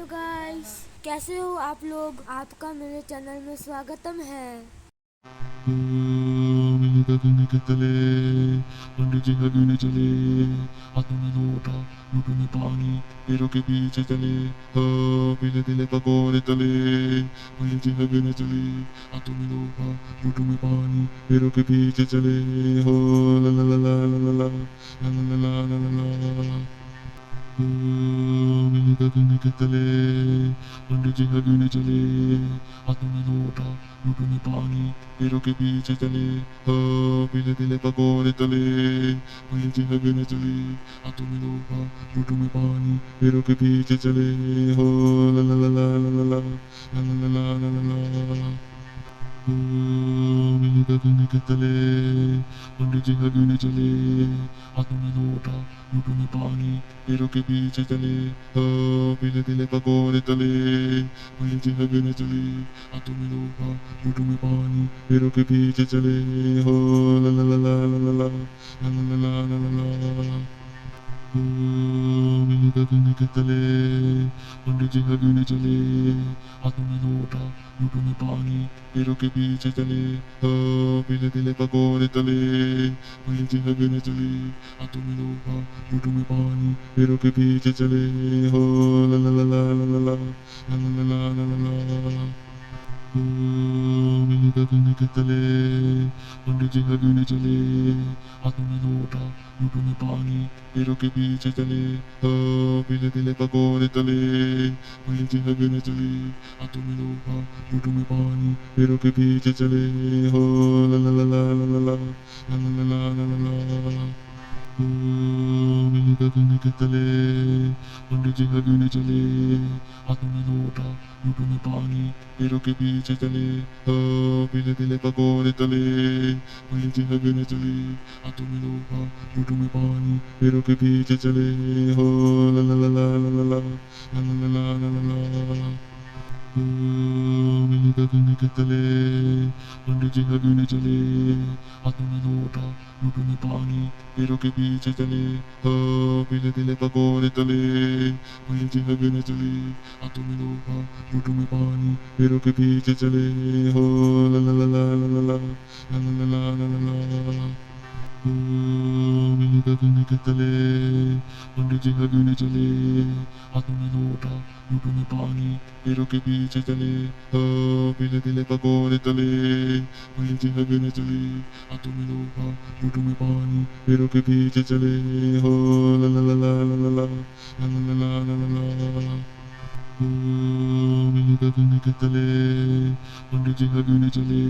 Hello guys, कैसे हो आप लोग। आपका मेरे चैनल में स्वागतम है। मिलकतले पंडित जी लगने चले, हाथों में लोटा लूटों में पानी, पैरों के पीछे चले, पीले पीले पकोड़े तले। पंडित जी लगने चले, हाथों में लोटा लूटों में पानी, पैरों के पीछे चले, हो ला ला ला ला ला ला ला ला ला ला ला ला ला। मिलकतले पंडित जी लगने चले, हाथों में लोटा लूटों में पानी, पैरों के पीछे चले, पीले पीले पकोड़े तले। पंडित जी लगने चले, हाथों में लोटा लूटों में पानी, पैरों के पीछे चले, हो ला ला ला ला ला ला ला ला ला ला ला ला ला। मिलकतले पंडित जी लगने चले, हाथों में लोटा लूटों में पानी, पैरों के पीछे चले, पीले पीले पकोड़े तले। पंडित जी लगने चले, हाथों में लोटा लूटों में पानी, पैरों के पीछे चले, हो ला ला ला ला ला ला ला ला ला ला ला ला ला। मिलकतले पंडित जी लगने चले, हाथों में लोटा लूटों में पानी, पैरों के पीछे चले, पीले पीले पकोड़े तले। पंडित जी लगने चले, हाथों में लोटा लूटों में पानी, पैरों के पीछे चले, हो ला ला ला ला ला ला ला ला ला ला ला ला ला। मिलकतले पंडित जी लगने चले, हाथों में लोटा लूटों में पानी, पैरों के पीछे चले, पीले पीले पकोड़े तले। पंडित जी लगने चले, हाथों में लोटा लूटों में पानी, पैरों के पीछे चले, हो ला ला ला ला ला ला ला ला ला ला ला ला ला। मिलकतले पंडित जी लगने चले, हाथों में लोटा लूटों में पानी, पैरों के पीछे चले, पीले पीले पकोड़े तले। पंडित जी लगने चले, हाथों में लोटा लूटों में पानी, पैरों के पीछे चले, हो ला ला ला ला ला ला ला ला ला ला ला ला। मिलकतले पंडित जी लगने चले, हाथों में लोटा लूटों में पानी, पैरों के पीछे चले, पीले पीले पकोड़े तले। पंडित जी लगने चले, हाथों में लोटा लूटों में पानी, पैरों के पीछे चले, हो ला ला ला ला ला ला ला ला ला ला ला ला। मिलकतले पंडित जी लगने चले, हाथों में लोटा लूटों में पानी, पैरों के पीछे चले, पीले पीले पकोड़े तले। पंडित जी लगने चले, हाथों में लोटा लूटों में पानी, पैरों के पीछे चले, हो ला ला ला ला ला ला ला ला ला ला ला ला। मिलकतले पंडित जी लगने चले,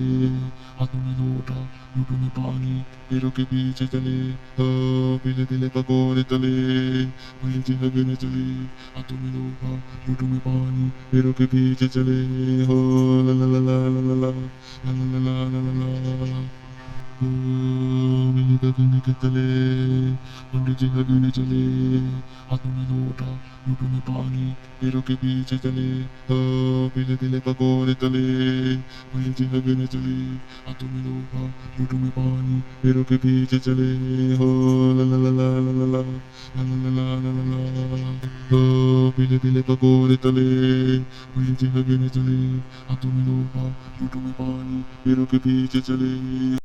हाथों में लोटा लूटों में पानी, पैरों के पीछे चले, पीले पीले पकोड़े तले। पंडित जी लगने चले, हाथों में लोटा लूटों में पानी, पैरों के पीछे चले, हो ला ला ला ला ला ला ला ला ला ला ला। मिलकतले पंडित जी लगने चले, हाथों में लोटा लूटों में पानी, पैरों के पीछे चले, पीले पीले पकोड़े तले। पंडित जी लगने चले, हाथों में लोटा लूटों में पानी, पैरों के पीछे चले, हो ला ला ला ला ला ला ला ला ला ला। पीले पीले पकोड़े तले। पंडित जी लगने चले, हाथों में लोटा लूटों में पानी, पैरों के पीछे चले।